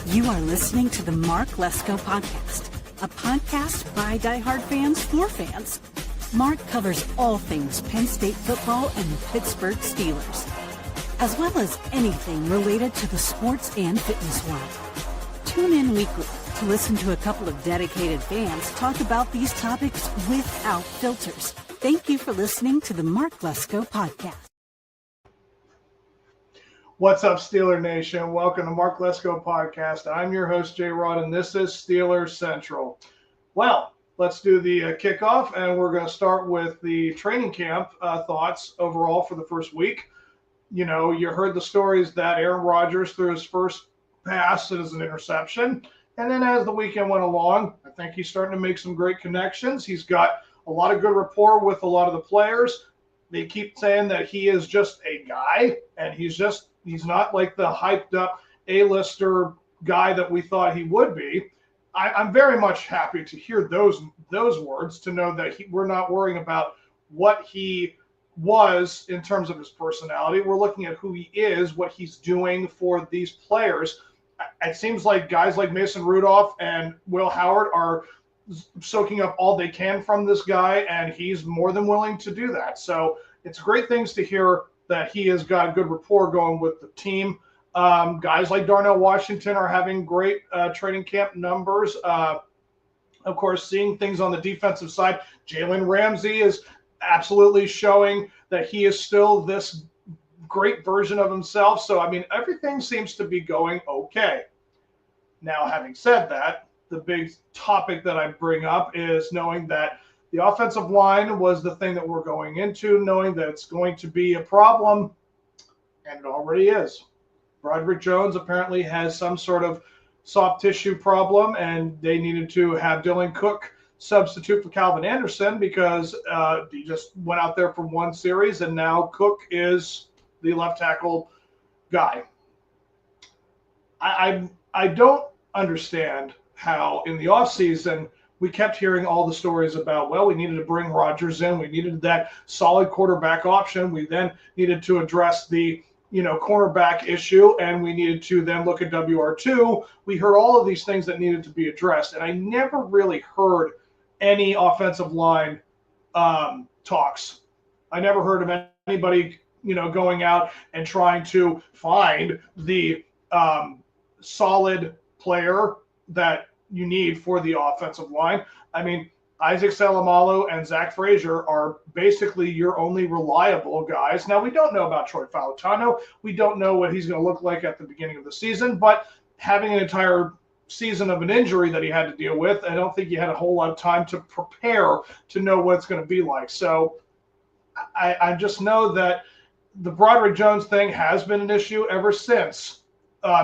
You are listening to the Mark Lesko Podcast, a podcast by diehard fans for fans. Mark covers all things Penn State football and the Pittsburgh Steelers, as well as anything related to the sports and fitness world. Tune in weekly to listen to a couple of dedicated fans talk about these topics without filters. Thank you for listening to the Mark Lesko Podcast. What's up, Steeler Nation? Welcome to Mark Lesko Podcast. I'm your host, Jay Rod, and this is Steelers Central. Well, let's do the kickoff, and we're going to start with the training camp thoughts overall for the first week. You know, you heard the stories that Aaron Rodgers threw his first pass as an interception, and then as the weekend went along, I think he's starting to make some great connections. He's got a lot of good rapport with a lot of the players. They keep saying that he is just a guy, and he's not like the hyped up A-lister guy that we thought he would be. I'm very much happy to hear those words, to know that we're not worrying about what he was in terms of his personality. We're looking at who he is, what he's doing for these players. It seems like guys like Mason Rudolph and Will Howard are soaking up all they can from this guy, and he's more than willing to do that. So it's great things to hear that he has got good rapport going with the team. Guys like Darnell Washington are having great training camp numbers. Of course, seeing things on the defensive side, Jalen Ramsey is absolutely showing that he is still this great version of himself. So, I mean, everything seems to be going okay. Now, having said that, the big topic that I bring up is knowing that the offensive line was the thing that we're going into, knowing that it's going to be a problem, and it already is. Broderick Jones apparently has some sort of soft tissue problem, and they needed to have Dylan Cook substitute for Calvin Anderson because he just went out there for one series, and now Cook is the left tackle guy. I don't understand how in the offseason we kept hearing all the stories about, well, we needed to bring Rodgers in. We needed that solid quarterback option. We then needed to address the, cornerback issue, and we needed to then look at WR2. We heard all of these things that needed to be addressed, and I never really heard any offensive line talks. I never heard of anybody, going out and trying to find the solid player that you need for the offensive line. I mean, Isaac Seumalo and Zach Frazier are basically your only reliable guys. Now, we don't know about Troy Fautano. We don't know what he's going to look like at the beginning of the season, but having an entire season of an injury that he had to deal with, I don't think he had a whole lot of time to prepare to know what it's going to be like. So I just know that the Broderick Jones thing has been an issue ever since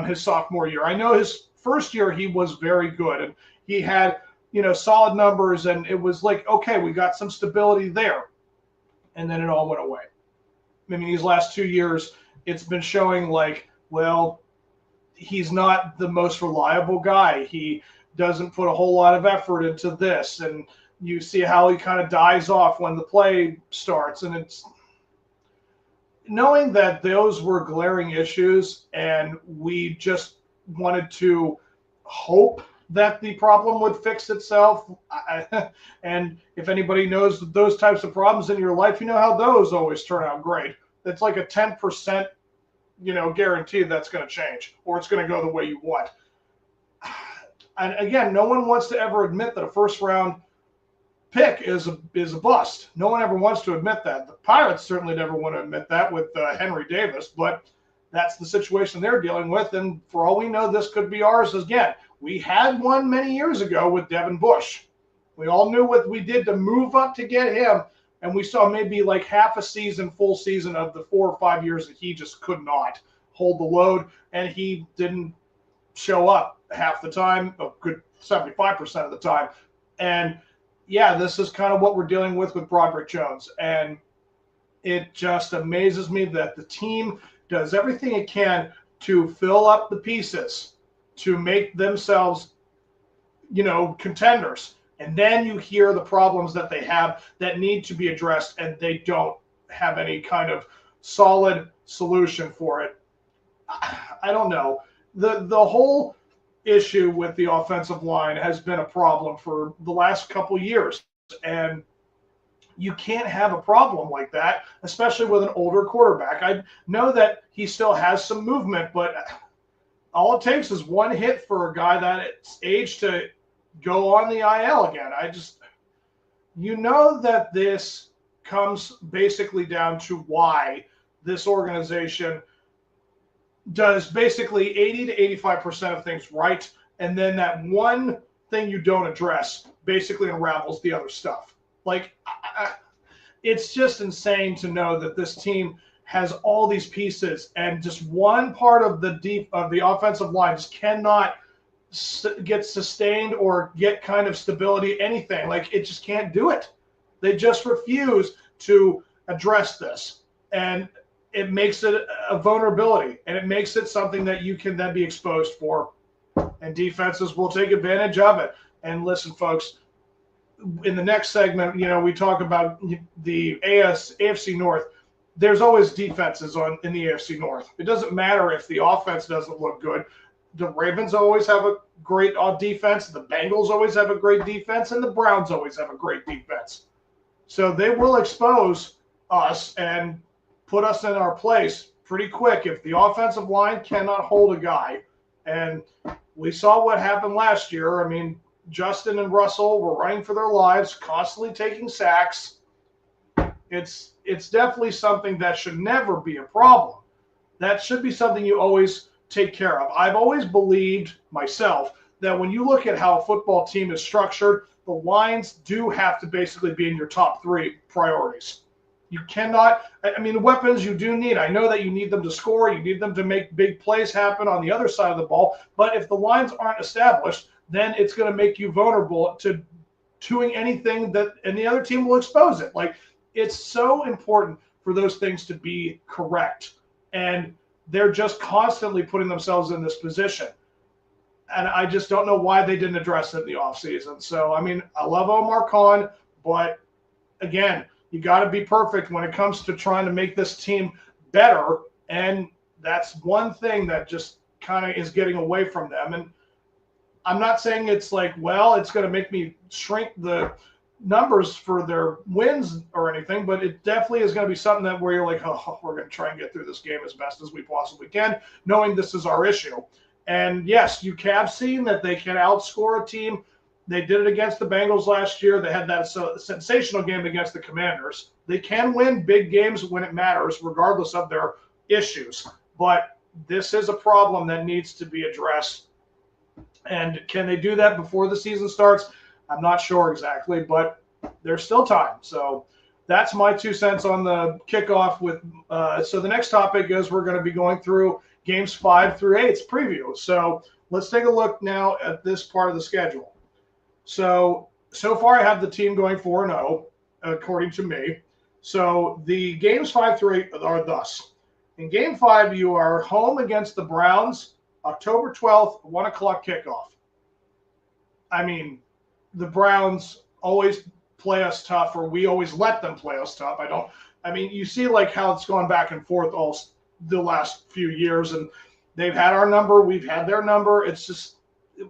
his sophomore year. I know his first year he was very good, and he had, solid numbers, and it was like, okay, we got some stability there. And then it all went away. I mean, these last 2 years, it's been showing like, well, he's not the most reliable guy. He doesn't put a whole lot of effort into this, and you see how he kind of dies off when the play starts. And it's knowing that those were glaring issues, and we just wanted to hope that the problem would fix itself. And if anybody knows those types of problems in your life, you know how those always turn out great. It's like a 10%, guarantee that's going to change, or it's going to go the way you want. And again, no one wants to ever admit that a first round pick is a bust. No one ever wants to admit that. The Pirates certainly never want to admit that with Henry Davis, but that's the situation they're dealing with. And for all we know, this could be ours again. We had one many years ago with Devin Bush. We all knew what we did to move up to get him, and we saw maybe like half a season, full season of the 4 or 5 years that he just could not hold the load, and he didn't show up half the time, a good 75% of the time. And yeah, this is kind of what we're dealing with Broderick Jones. And it just amazes me that the team does everything it can to fill up the pieces to make themselves, contenders. And then you hear the problems that they have that need to be addressed, and they don't have any kind of solid solution for it. I don't know. The whole issue with the offensive line has been a problem for the last couple years. And you can't have a problem like that, especially with an older quarterback. I know that he still has some movement, but all it takes is one hit for a guy that age to go on the IL again. You know that this comes basically down to why this organization does basically 80 to 85% of things right, and then that one thing you don't address basically unravels the other stuff. Like, it's just insane to know that this team has all these pieces, and just one part of the offensive line just cannot get sustained or get kind of stability, anything. Like, it just can't do it. They just refuse to address this, and it makes it a vulnerability, and it makes it something that you can then be exposed for, and defenses will take advantage of it. And listen, folks, in the next segment, we talk about the AFC North. There's always defenses in the AFC North. It doesn't matter if the offense doesn't look good. The Ravens always have a great defense. The Bengals always have a great defense, and the Browns always have a great defense. So they will expose us and put us in our place pretty quick if the offensive line cannot hold a guy. And we saw what happened last year. I mean, Justin and Russell were running for their lives, constantly taking sacks. It's definitely something that should never be a problem. That should be something you always take care of. I've always believed myself that when you look at how a football team is structured, the lines do have to basically be in your top 3 priorities. You cannot, the weapons you do need. I know that you need them to score. You need them to make big plays happen on the other side of the ball. But if the lines aren't established, then it's going to make you vulnerable to doing anything and the other team will expose it. Like, it's so important for those things to be correct. And they're just constantly putting themselves in this position. And I just don't know why they didn't address it in the offseason. So, I love Omar Khan, but again, you got to be perfect when it comes to trying to make this team better. And that's one thing that just kind of is getting away from them. And I'm not saying it's like, well, it's going to make me shrink the numbers for their wins or anything, but it definitely is going to be something that where you're like, oh, we're going to try and get through this game as best as we possibly can, knowing this is our issue. And yes, you have seen that they can outscore a team. They did it against the Bengals last year. They had that sensational game against the Commanders. They can win big games when it matters, regardless of their issues. But this is a problem that needs to be addressed. And can they do that before the season starts? I'm not sure exactly, but there's still time. So that's my 2 cents on the kickoff with so the next topic is we're going to be going through games 5 through 8 preview. So let's take a look now at this part of the schedule. So far I have the team going 4-0, according to me. So the games 5 through 8 are thus. In game 5, you are home against the Browns, October 12th, 1 o'clock kickoff. The Browns always play us tough, or we always let them play us tough. You see like how it's gone back and forth all the last few years, and they've had our number, we've had their number. It's just,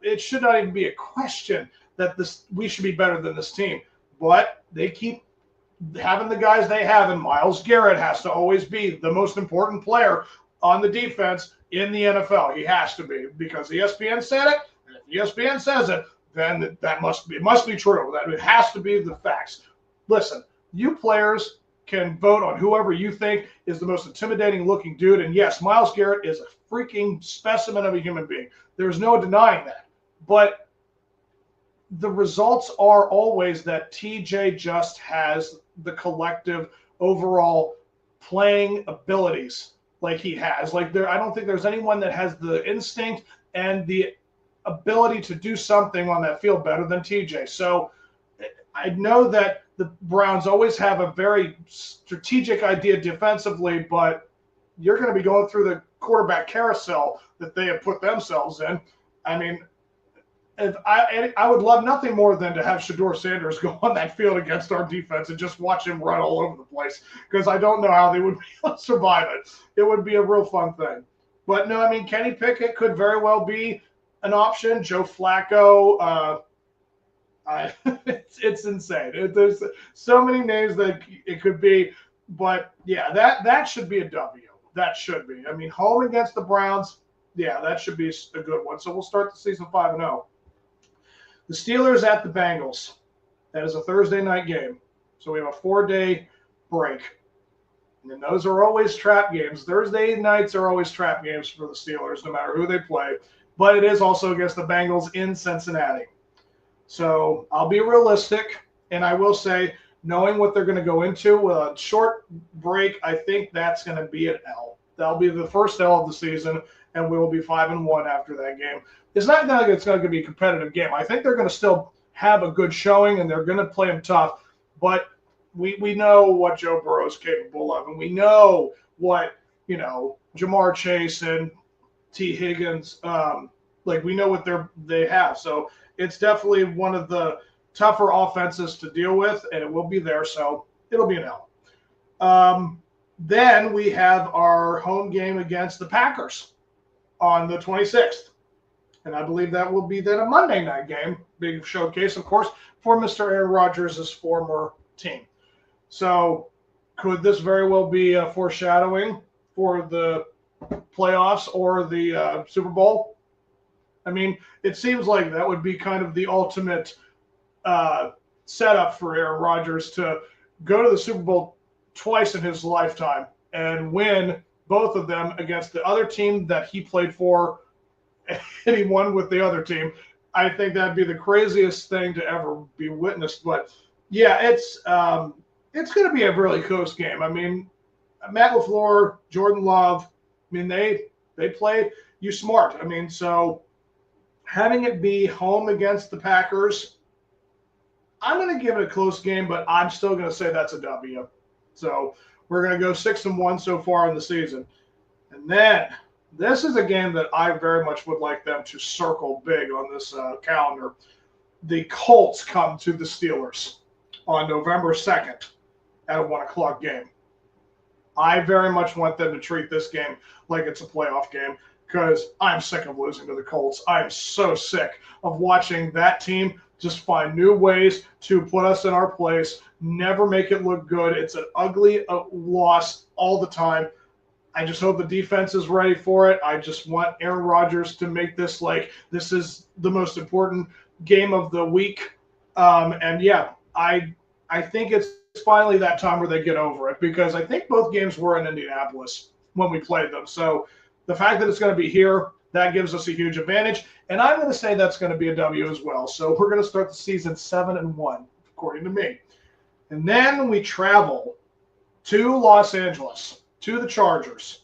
it should not even be a question that we should be better than this team. But they keep having the guys they have, and Myles Garrett has to always be the most important player on the defense in the NFL. He has to be, because ESPN said it, and if ESPN says it, then it must be true. That it has to be the facts. Listen, you players can vote on whoever you think is the most intimidating looking dude. And yes, Myles Garrett is a freaking specimen of a human being. There's no denying that. But the results are always that TJ just has the collective overall playing abilities like he has. I don't think there's anyone that has the instinct and the ability to do something on that field better than TJ. So I know that the Browns always have a very strategic idea defensively, but you're going to be going through the quarterback carousel that they have put themselves in. I would love nothing more than to have Shedeur Sanders go on that field against our defense and just watch him run all over the place, because I don't know how they would be able to survive it. It would be a real fun thing. But no, Kenny Pickett could very well be an option. Joe Flacco. It's insane. There's so many names that it could be, but yeah, that should be a W. That should be. I mean, home against the Browns, yeah, that should be a good one. So we'll start the season 5-0. The Steelers at the Bengals. That is a Thursday night game. So we have a 4-day break. And those are always trap games. Thursday nights are always trap games for the Steelers, no matter who they play. But it is also against the Bengals in Cincinnati. So I'll be realistic, and I will say, knowing what they're going to go into with a short break, I think that's going to be an L. That'll be the first L of the season, and we will be 5-1 after that game. It's not like it's going to be a competitive game. I think they're going to still have a good showing, and they're going to play them tough. But we know what Joe Burrow is capable of, and we know what, Jamar Chase and T. Higgins, we know what they have. So it's definitely one of the tougher offenses to deal with, and it will be there, so it'll be an L. Then we have our home game against the Packers on the 26th, and I believe that will be then a Monday night game, big showcase, of course, for Mr. Aaron Rodgers' former team. So could this very well be a foreshadowing for the playoffs or the Super Bowl? I mean, it seems like that would be kind of the ultimate setup for Aaron Rodgers to go to the Super Bowl twice in his lifetime and win both of them against the other team that he played for, and he won with the other team. I think that'd be the craziest thing to ever be witnessed. But yeah, it's going to be a really close game. I mean, Matt LaFleur, Jordan Love, I mean, they play you smart. I mean, so having it be home against the Packers, I'm going to give it a close game, but I'm still going to say that's a W. So we're going to go 6-1 so far in the season. And then this is a game that I very much would like them to circle big on this calendar. The Colts come to the Steelers on November 2nd at a 1 o'clock game. I very much want them to treat this game like it's a playoff game, because I'm sick of losing to the Colts. I am so sick of watching that team just find new ways to put us in our place, never make it look good. It's an ugly loss all the time. I just hope the defense is ready for it. I just want Aaron Rodgers to make this like this is the most important game of the week. And yeah, I think it's finally that time where they get over it, because I think both games were in Indianapolis when we played them. So the fact that it's going to be here, that gives us a huge advantage. And I'm going to say that's going to be a W as well. So we're going to start the season 7-1, according to me. And then we travel to Los Angeles, to the Chargers,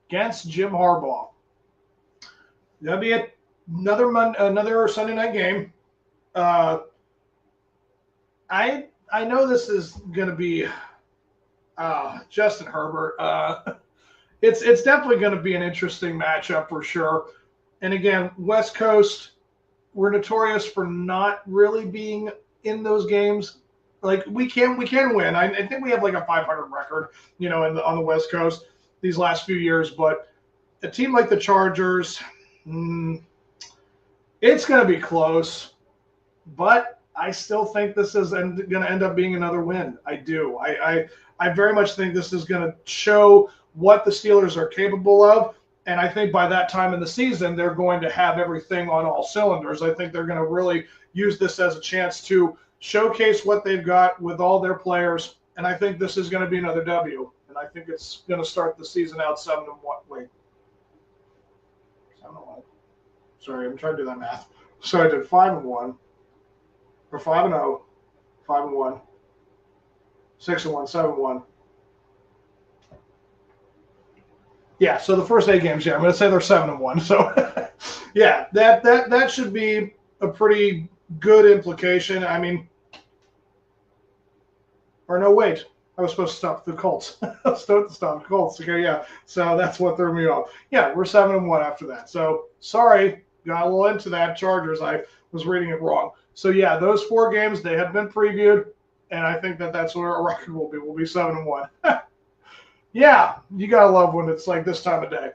against Jim Harbaugh. That'll be another Sunday night game. I know this is going to be Justin Herbert. It's definitely going to be an interesting matchup for sure. And again, West Coast, we're notorious for not really being in those games. Like we can win. I think we have like a 500 record, on the West Coast these last few years. But a team like the Chargers, it's going to be close. But I still think this is going to end up being another win. I do. I very much think this is going to show what the Steelers are capable of. And I think by that time in the season, they're going to have everything on all cylinders. I think they're going to really use this as a chance to showcase what they've got with all their players. And I think this is going to be another W. And I think it's going to start the season out 7-1. Wait. 7-1. Sorry, I'm trying to do that math. So I did 5-1. Or 5-0. 5-1. 6-1. 7-1. Yeah, so the first 8 games, I'm going to say they're 7-1. So, yeah, that should be a pretty good implication. I mean, or no, wait, I was supposed to stop the Colts. I was supposed to stop the Colts. Okay, yeah, so that's what threw me off. Yeah, we're 7-1 after that. So, sorry, got a little into that. Chargers, I was reading it wrong. So, yeah, those 4 games, they have been previewed, and I think that's what our record will be. We'll be 7-1. Yeah, you got to love when it's like this time of day.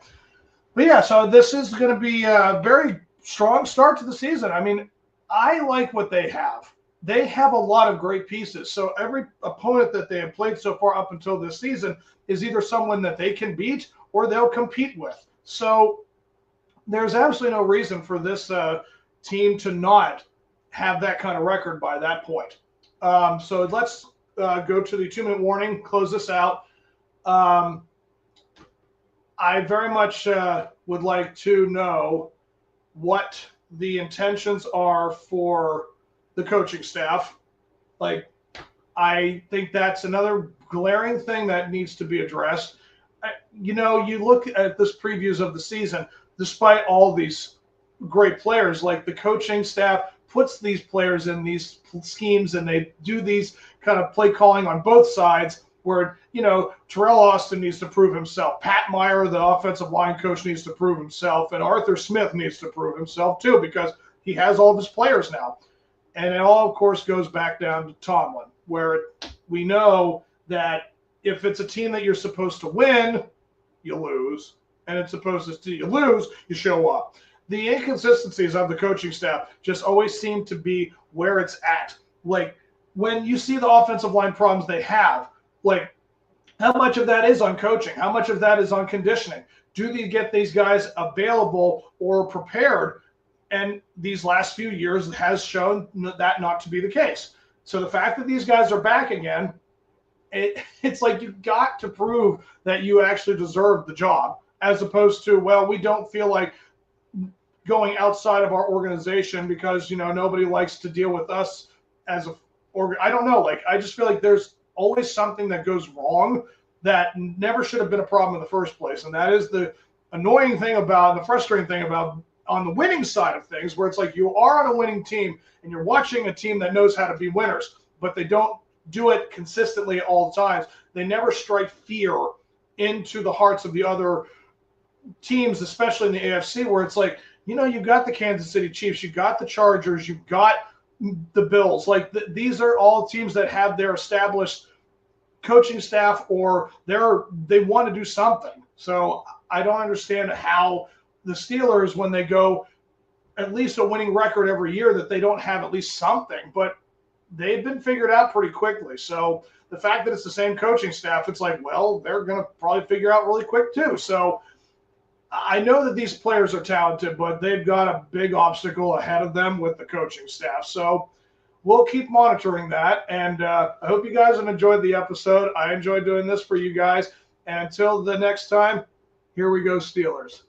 But yeah, so this is going to be very strong start to the season. I mean, I like what they have. They have a lot of great pieces. So every opponent that they have played so far up until this season is either someone that they can beat or they'll compete with. So there's absolutely no reason for this team to not have that kind of record by that point. So let's go to the 2-minute warning, close this out. I very much would like to know what the intentions are for the coaching staff. Like, I think that's another glaring thing that needs to be addressed. You look at this previews of the season, despite all these great players, like the coaching staff puts these players in these schemes and they do these kind of play calling on both sides where, Terrell Austin needs to prove himself. Pat Meyer, the offensive line coach, needs to prove himself. And Arthur Smith needs to prove himself too, because he has all of his players now. And it all, of course, goes back down to Tomlin, where we know that if it's a team that you're supposed to win, you lose. And it's supposed to, you lose, you show up. The inconsistencies of the coaching staff just always seem to be where it's at. Like, when you see the offensive line problems they have, like, how much of that is on coaching? How much of that is on conditioning? Do they get these guys available or prepared? And these last few years has shown that not to be the case. So the fact that these guys are back again, it's like you've got to prove that you actually deserve the job, as opposed to, well, we don't feel like going outside of our organization because, nobody likes to deal with us as I don't know. Like, I just feel like there's always something that goes wrong that never should have been a problem in the first place. And that is the annoying thing about, the frustrating thing about on the winning side of things, where it's like you are on a winning team and you're watching a team that knows how to be winners, but they don't do it consistently all the times. They never strike fear into the hearts of the other teams, especially in the AFC, where it's like, you've got the Kansas City Chiefs, you've got the Chargers, you've got the Bills. Like, these are all teams that have their established coaching staff, or they want to do something. So I don't understand how the Steelers, when they go at least a winning record every year, that they don't have at least something. But they've been figured out pretty quickly. So the fact that it's the same coaching staff, it's like, well, they're going to probably figure out really quick too. So I know that these players are talented, but they've got a big obstacle ahead of them with the coaching staff. So we'll keep monitoring that. And I hope you guys have enjoyed the episode. I enjoyed doing this for you guys. And until the next time, here we go, Steelers.